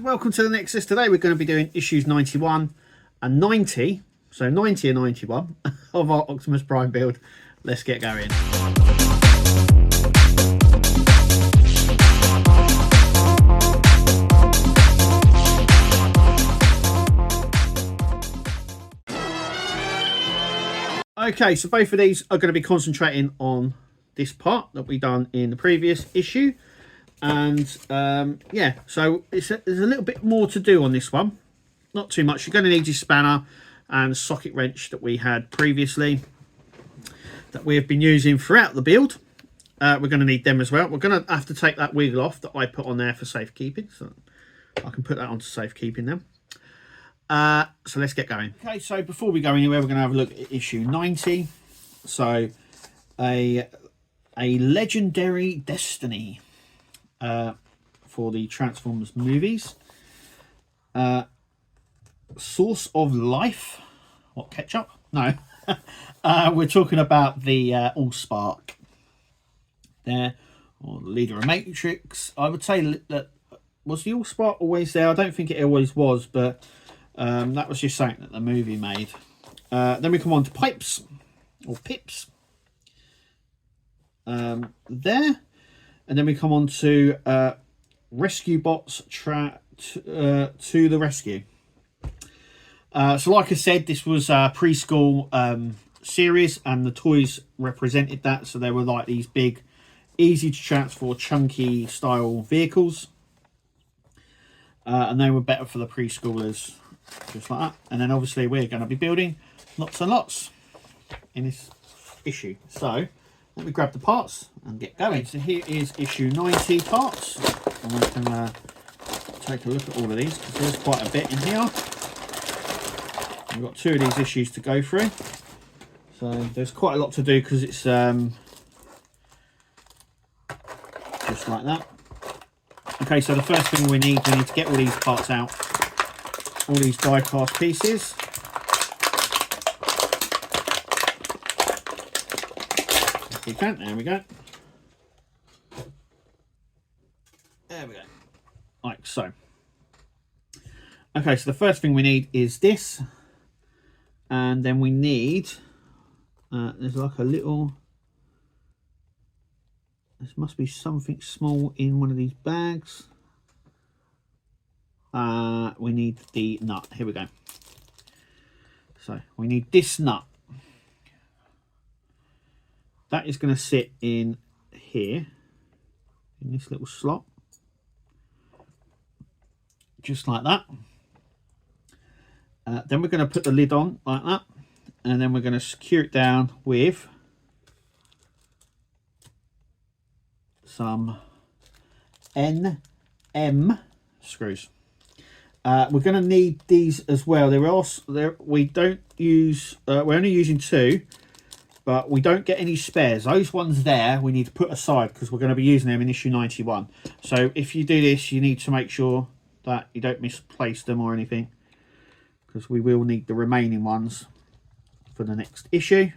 and welcome to the Nexus. Today we're going to be doing issues 91 and 90, so 90 and 91 of our Optimus Prime build. Let's get going. Okay, so both of these are going to be concentrating on this part that we done in the previous issue. And yeah, so there's a little bit more to do on this one. Not too much. You're going to need your spanner and socket wrench that we had previously that we have been using throughout the build. We're going to need them as well. We're going to have to take that wheel off that I put on there for safekeeping. So I can put that onto safekeeping now. So let's get going. Okay, so before we go anywhere, we're going to have a look at issue 90. So a legendary destiny. For the Transformers movies. Source of life. What, ketchup? No. We're talking about the Allspark there, or the leader of Matrix. I would say that was the Allspark always there. I don't think it always was, but that was just something that the movie made. Then we come on to pipes or pips there. And then we come on to rescue bots to the rescue. So like I said, this was a preschool series and the toys represented that. So they were like these big, easy to transport, chunky style vehicles. And they were better for the preschoolers, just like that. And then obviously we're going to be building lots and lots in this issue. So let me grab the parts and get going. So here is issue 90 parts. And we can take a look at all of these because there's quite a bit in here. We've got 2 of these issues to go through. So there's quite a lot to do because it's just like that. Okay, so the first thing we need to get all these parts out. All these die cast pieces. You can. There we go. There we go. Like so. Okay, so the first thing we need is this. And then we need... there's like a little... There must be something small in one of these bags. We need the nut. Here we go. So, we need this nut. That is going to sit in here, in this little slot, just like that. Then we're going to put the lid on like that, and then we're going to secure it down with some NM screws. We're going to need these as well. We don't use. We're only using 2. But we don't get any spares. Those ones there we need to put aside because we're going to be using them in issue 91. So if you do this, you need to make sure that you don't misplace them or anything, because we will need the remaining ones for the next issue.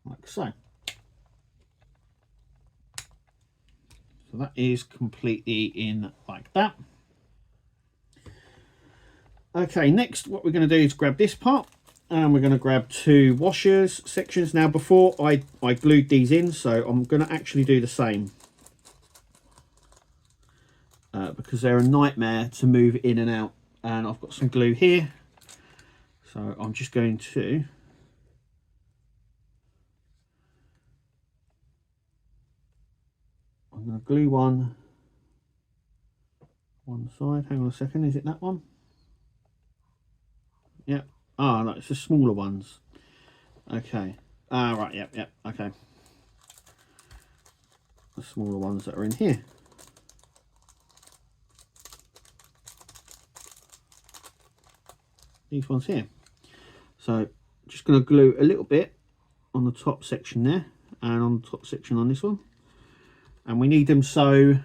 Like so. So that is completely in like that. Okay, next what we're going to do is grab this part, and we're going to grab 2 washers sections. Now before I glued these in, so I'm going to actually do the same because they're a nightmare to move in and out. And I've got some glue here, so I'm just going to glue one side. Hang on a second, is it that one? Yep. Ah, no, it's the smaller ones. Okay. Ah, right. Yep. Okay. The smaller ones that are in here. These ones here. So, just going to glue a little bit on the top section there, and on the top section on this one. And we need them so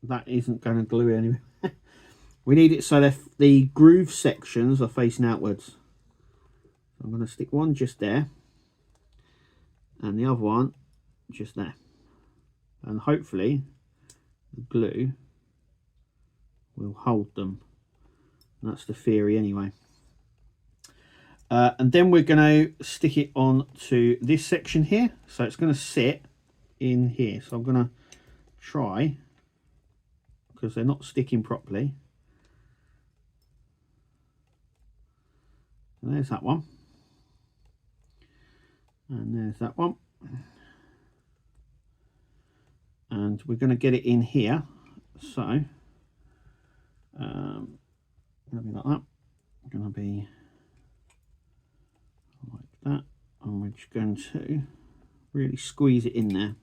that isn't going to glue anyway. We need it so the groove sections are facing outwards. I'm going to stick one just there, and the other one just there, and hopefully the glue will hold them. That's the theory anyway. And then we're going to stick it on to this section here, so it's going to sit in here. So I'm going to try, because they're not sticking properly. And there's that one, and there's that one, and we're going to get it in here. So going to be like that, going to be like that, and we're just going to really squeeze it in there.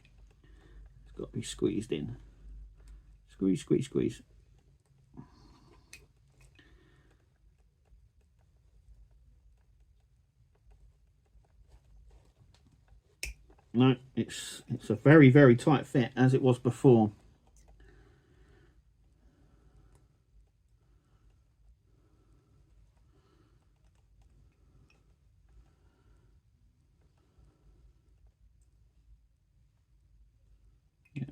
It's got to be squeezed in. Squeeze, squeeze, squeeze. No, it's a very, very tight fit, as it was before. Yeah.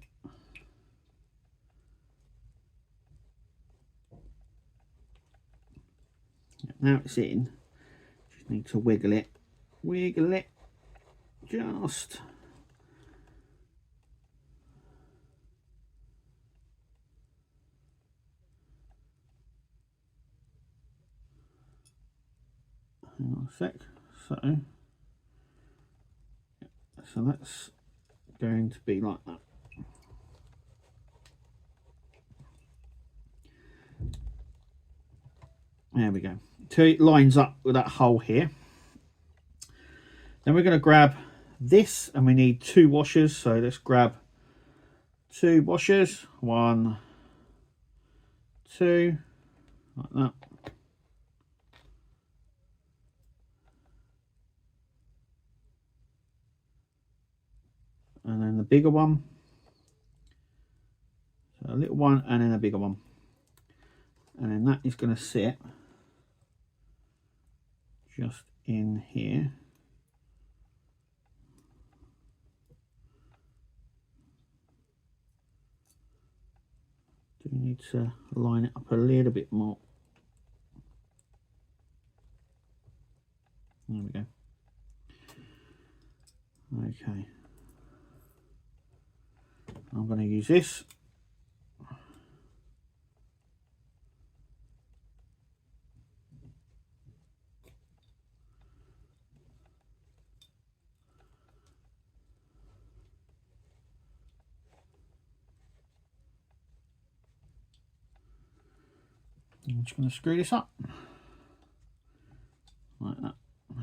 Now it's in. Just need to wiggle it. Wiggle it. Just. Hang on a sec. So that's going to be like that. There we go. Till it lines up with that hole here. Then we're going to grab this, and we need 2 washers. So let's grab 2 washers. 1, 2, like that. And then the bigger one. So a little one and then a bigger one. And then that is going to sit just in here. Do we need to line it up a little bit more? There we go. Okay. I'm going to use this. I'm just going to screw this up like that. I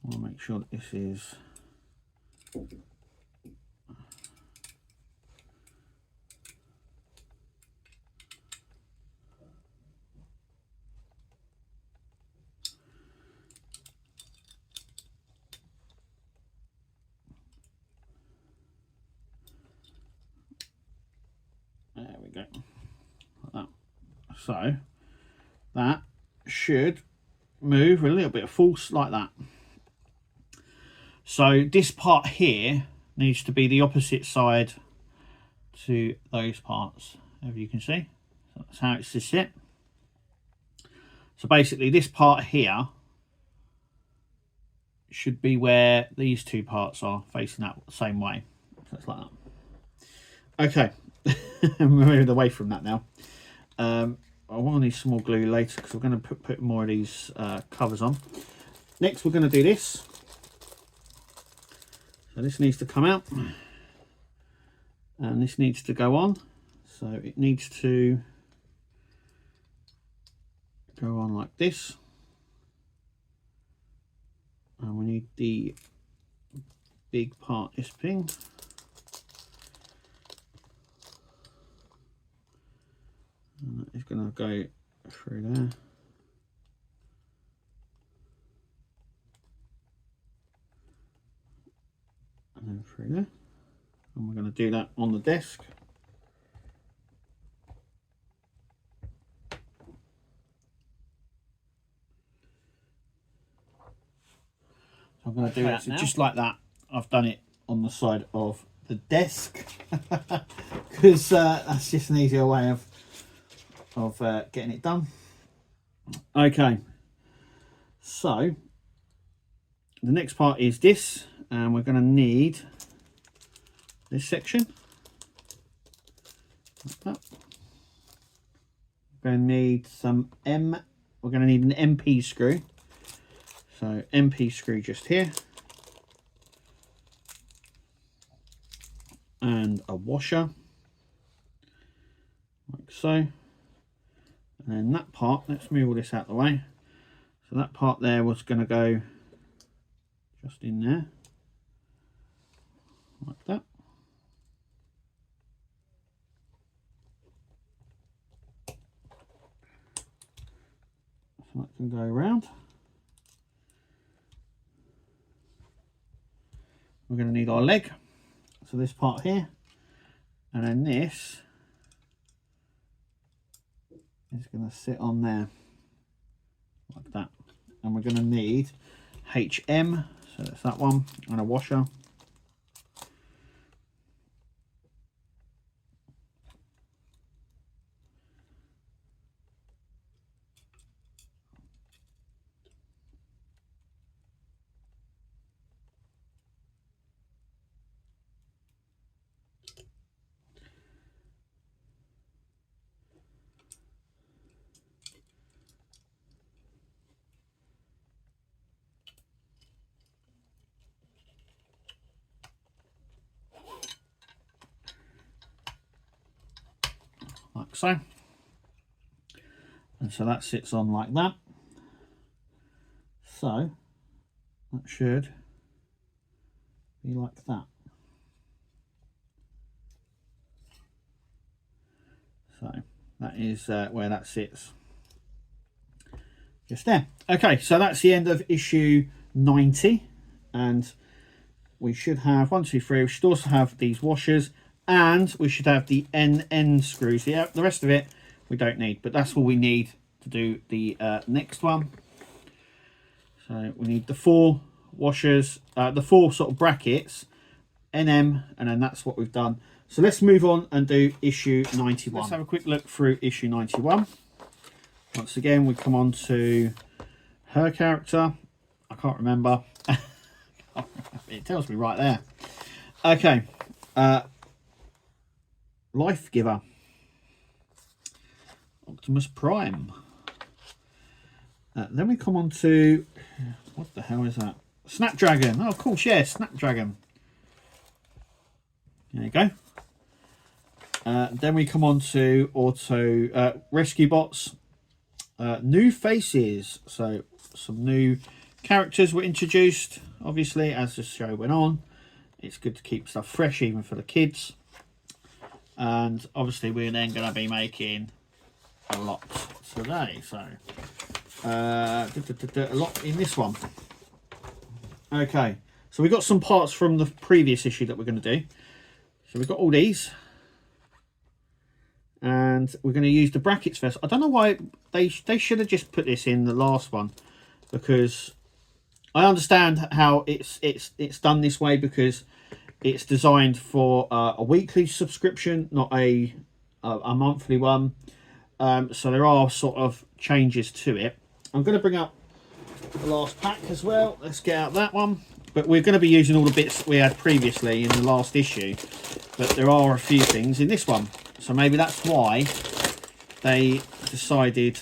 want to make sure that this is there we go, like that. So that should move with a little bit of force like that. So this part here needs to be the opposite side to those parts, as you can see. So that's how it's to sit. So basically this part here should be where these 2 parts are, facing that same way. So it's like that. Okay, we're moving away from that now. I want to need some more glue later, because we're going to put more of these covers on. Next we're going to do this. So this needs to come out, and this needs to go on. So it needs to go on like this. And we need the big part, this thing. And that is going to go through there. And then through there. And we're going to do that on the desk. So I'm going to do that now. Just like that. I've done it on the side of the desk because that's just an easier way of getting it done. Okay, so the next part is this, and we're going to need this section like that. We're going to need we're going to need an MP screw. So MP screw just here, and a washer like so, and then that part, let's move all this out of the way. So that part there was going to go just in there like that. So that can go around. We're going to need our leg, so this part here, and then this is going to sit on there like that. And we're going to need HM, so that's that one, and a washer. Like so. And so that sits on like that. So that should be like that. So that is where that sits. Just there. Okay, so that's the end of issue 90. And we should have 1, 2, 3. We should also have these washers, and we should have the end screws. The rest of it we don't need, but that's all we need to do the next one. So we need the 4 washers, the 4 sort of brackets, NM, and then that's what we've done. So let's move on and do issue 91. Let's have a quick look through issue 91. Once again, we come on to her character. I can't remember. It tells me right there. Okay. Life Giver. Optimus Prime. Then we come on to, what the hell is that? Snapdragon. Oh, of course, yeah, Snapdragon. There you go. Then we come on to Rescue Bots. New faces. So some new characters were introduced, obviously, as the show went on. It's good to keep stuff fresh, even for the kids. And obviously we're then going to be making a lot today. So a lot in this one. Okay, so we've got some parts from the previous issue that we're going to do. So we've got all these, and we're going to use the brackets first. I don't know why they should have just put this in the last one, because I understand how it's done this way, because it's designed for a weekly subscription, not a monthly one. So there are sort of changes to it. I'm going to bring up the last pack as well. Let's get out that one. But we're going to be using all the bits we had previously in the last issue. But there are a few things in this one. So maybe that's why they decided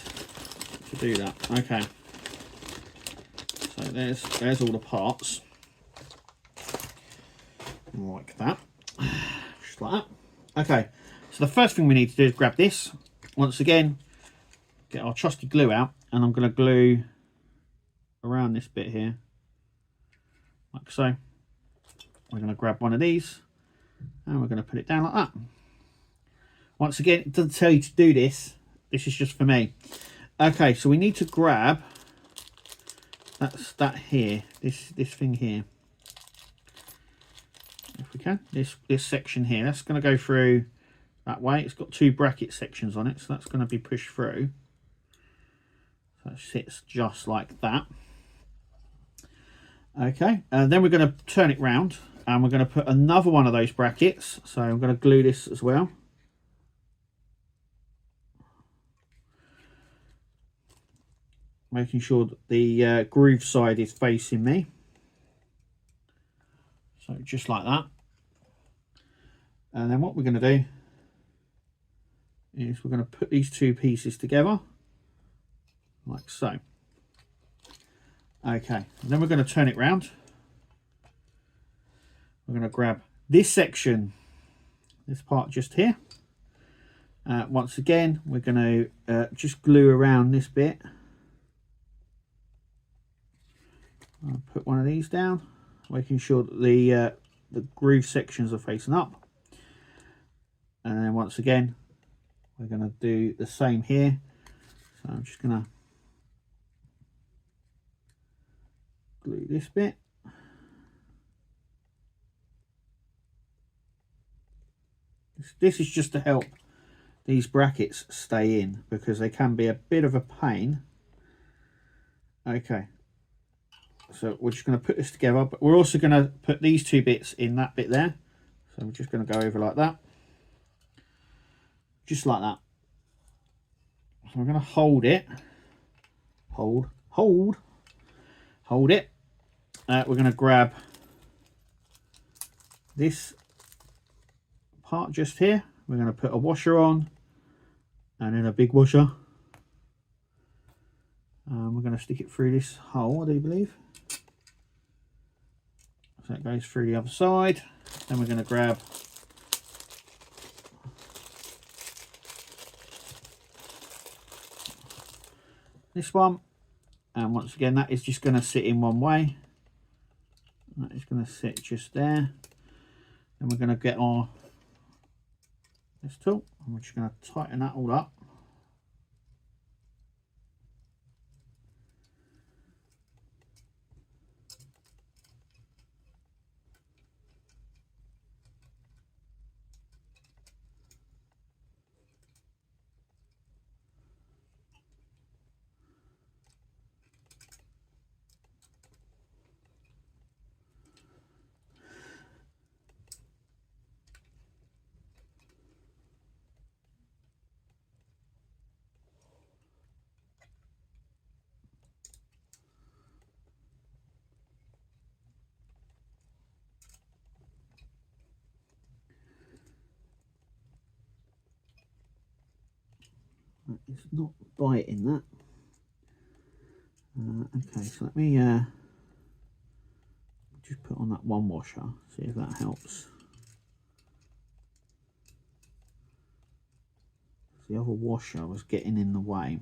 to do that. Okay. So there's all the parts. Like that. Just like that. Okay. So the first thing we need to do is grab this. Once again, get our trusty glue out. And I'm going to glue around this bit here. Like so. We're going to grab one of these. And we're going to put it down like that. Once again, it doesn't tell you to do this. This is just for me. Okay, so we need to grab that here. This thing here. If we can. This section here. That's going to go through that way. It's got 2 bracket sections on it, so that's going to be pushed through. So it sits just like that. Okay, and then we're going to turn it round, And we're going to put another one of those brackets. So I'm going to glue this as well. Making sure that the groove side is facing me. So just like that. And then what we're going to do is we're going to put these two pieces together like so. Okay, and then we're going to turn it round. We're going to grab this section, this part just here. Once again, we're going to just glue around this bit. I'll put one of these down, making sure that the groove sections are facing up. And then once again, we're going to do the same here. So I'm just going to glue this bit. This is just to help these brackets stay in, because they can be a bit of a pain. Okay, so we're just going to put this together, but we're also going to put these two bits in that bit there. So we're just going to go over like that, just like that. So we're going to hold it, hold it. We're going to grab this part just here. We're going to put a washer on, and then a big washer. We're going to stick it through this hole, I do believe. So it goes through the other side. Then we're going to grab this one, and once again that is just going to sit in one way. That is going to sit just there. Then we're going to get our this tool, and we're just going to tighten that all up. It's not biting that. Okay, so let me just put on that one washer, see if that helps. The other washer was getting in the way.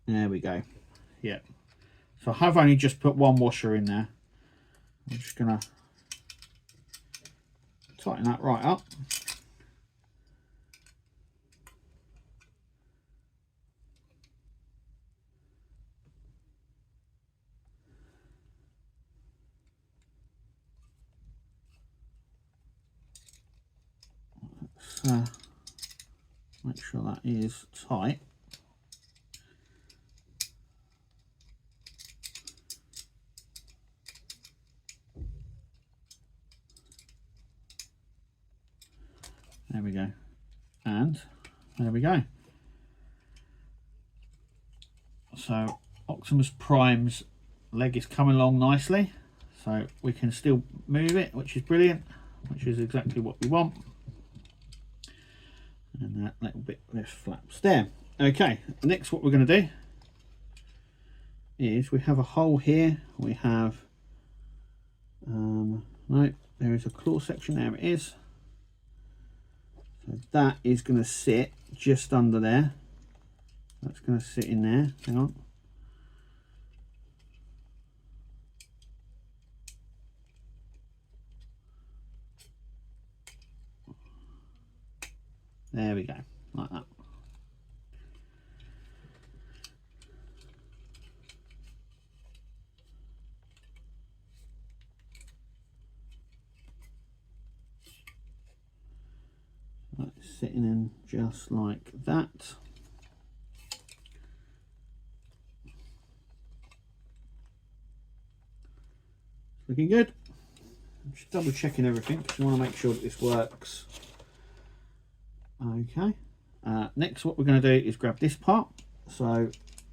There we go. Yeah. So I have only just put one washer in there. I'm just going to tighten that right up. Let's make sure that is tight. There we go. And there we go. So Optimus Prime's leg is coming along nicely. So we can still move it, which is brilliant, which is exactly what we want. And that little bit less flaps there. Okay, next what we're going to do is we have a hole here. We have, no, there is a claw section, there it is. So that is going to sit just under there. That's going to sit in there. Hang on. There we go, like that. That's sitting in just like that. Looking good. Just double checking everything because we want to make sure that this works. Okay. Next, what we're going to do is grab this part. So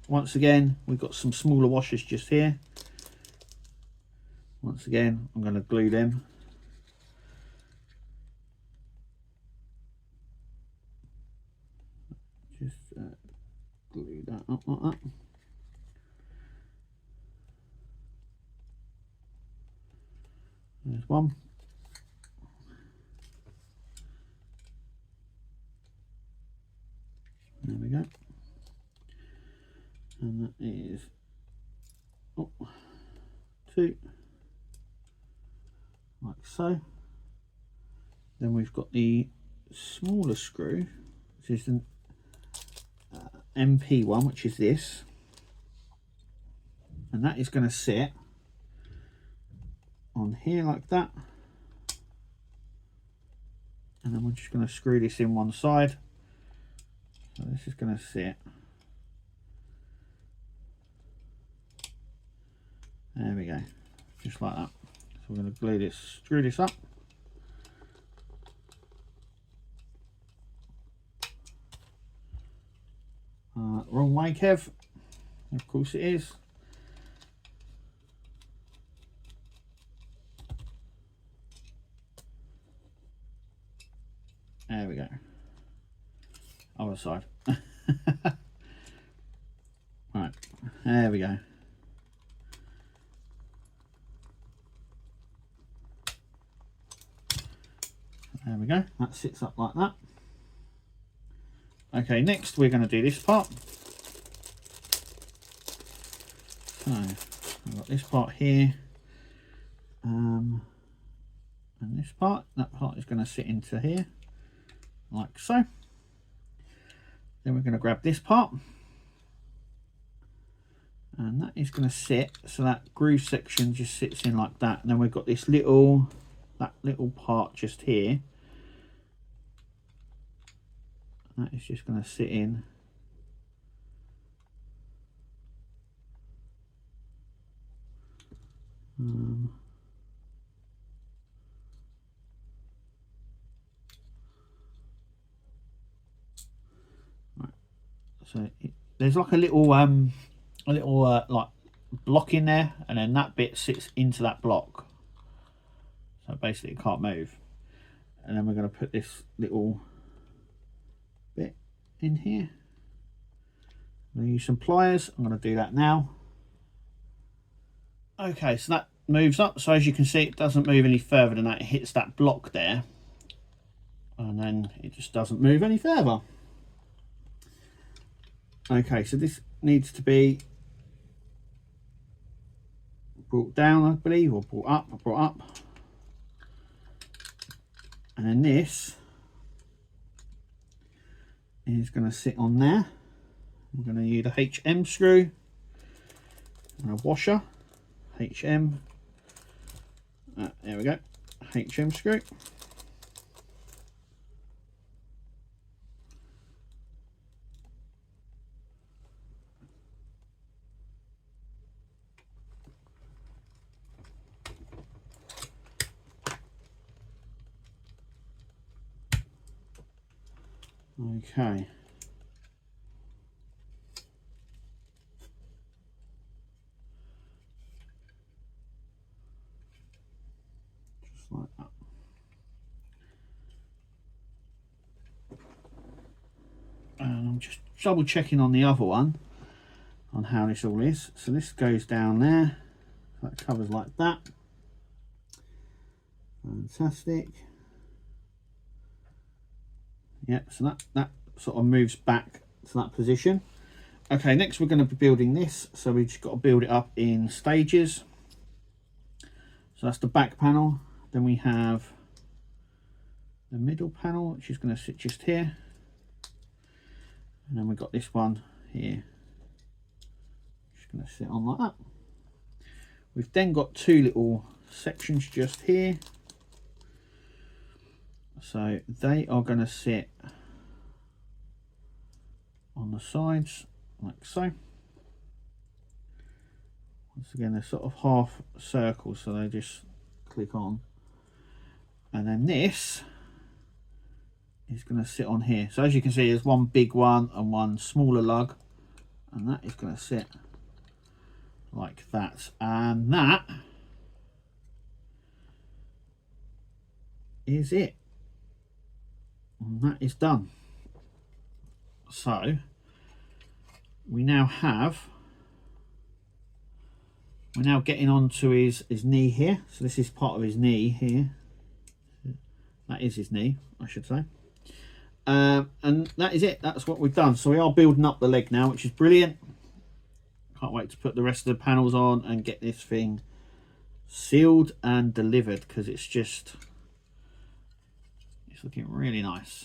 once again, we've got some smaller washers just here. Once again, I'm going to glue them. Just glue that up like that. There's one. There we go. And that is two, like so. Then we've got the smaller screw, which is an MP one, which is this, and that is going to sit on here like that. And then we're just going to screw this in one side. So this is going to sit. There we go, just like that. So we're going to glue this, screw this up. Wrong way, Kev. Of course it is. There we go. Other side. Right, there we go. There we go. That sits up like that. Okay, next we're going to do this part. So I've got this part here, and this part. That part is going to sit into here, like so. Then we're going to grab this part, and that is going to sit so that groove section just sits in like that. And then we've got this little, that little part just here. That is just going to sit in. Right. So there's like a little like block in there, and then that bit sits into that block. So basically, it can't move. And then we're going to put this little bit in here. I'm going to use some pliers. I'm going to do that now. Okay, so that moves up. So as you can see, it doesn't move any further than that. It hits that block there, and then it just doesn't move any further. Okay, so this needs to be brought down, I believe, or brought up. And then this is going to sit on there. I'm going to use a HM screw and a washer. HM. There we go. HM screw. Okay. Just like that. And I'm just double checking on the other one on how this all is. So this goes down there. That covers like that. Fantastic. Yep, so that sort of moves back to that position. Okay, next we're going to be building this. So we've just got to build it up in stages. So that's the back panel. Then we have the middle panel, which is going to sit just here. And then we've got this one here. Just going to sit on like that. We've then got two little sections just here. So they are going to sit on the sides like so. Once again, they're sort of half circles, so they just click on. And then this is going to sit on here. So as you can see, there's one big one and one smaller lug, and that is going to sit like that. And that is it. And that is done. So we're now getting onto his knee here. So this is part of his knee here. That is his knee, I should say. And that is it. That's what we've done. So we are building up the leg now, which is brilliant. Can't wait to put the rest of the panels on and get this thing sealed and delivered, because it's looking really nice.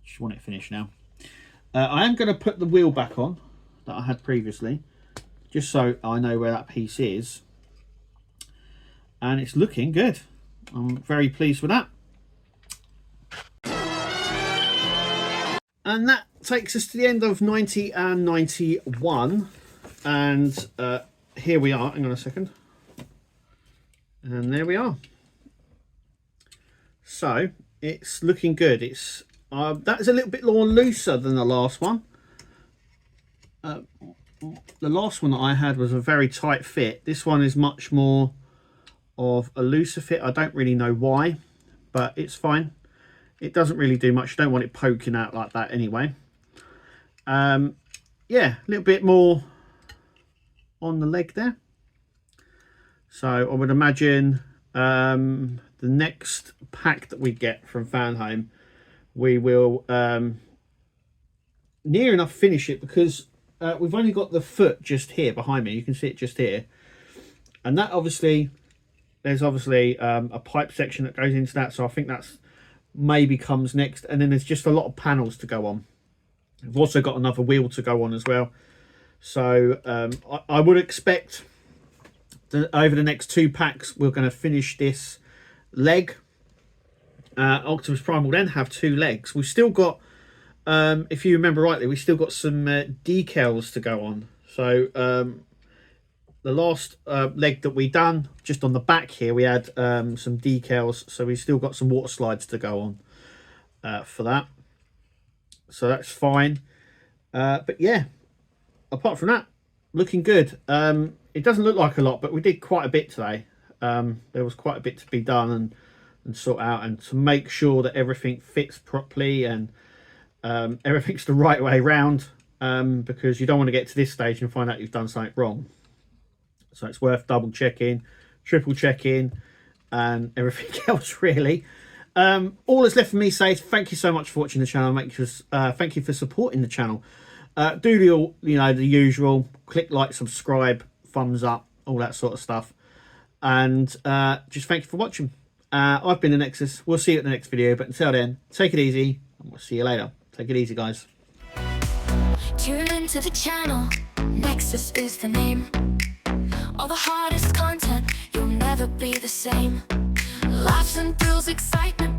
Just want it finished now. I am going to put the wheel back on that I had previously, just so I know where that piece is. And it's looking good. I'm very pleased with that. And that takes us to the end of 90 and 91. And here we are. Hang on a second. And there we are. So it's looking good. It's that is a little bit more looser than the last one. The last one that I had was a very tight fit. This one is much more of a looser fit. I don't really know why, but it's fine. It doesn't really do much. You don't want it poking out like that anyway. Yeah, a little bit more on the leg there. So I would imagine the next pack that we get from Fanhome, we will near enough finish it, because we've only got the foot just here behind me. You can see it just here. And that obviously, there's obviously a pipe section that goes into that. So I think that's maybe comes next, and then there's just a lot of panels to go on. We've also got another wheel to go on as well. So I would expect that over the next 2 packs we're going to finish this leg. Optimus Prime will then have 2 legs. We've still got, if you remember rightly, we've still got some decals to go on. So the last leg that we done, just on the back here, we had some decals, so we've still got some water slides to go on for that. So that's fine. But yeah, apart from that, looking good. It doesn't look like a lot, but we did quite a bit today. There was quite a bit to be done and sort out, and to make sure that everything fits properly and everything's the right way round, because you don't want to get to this stage and find out you've done something wrong. So it's worth double checking, triple checking, and everything else really. All that's left for me to say is thank you so much for watching the channel. Thank you for supporting the channel. Do the usual, click like, subscribe, thumbs up, all that sort of stuff. And just thank you for watching. I've been the Nexus. We'll see you at the next video, but until then, take it easy, and we'll see you later. Take it easy, guys. Tune into the channel, Nexus is the name. All the hardest content, you'll never be the same. Laughs and thrills, excitement,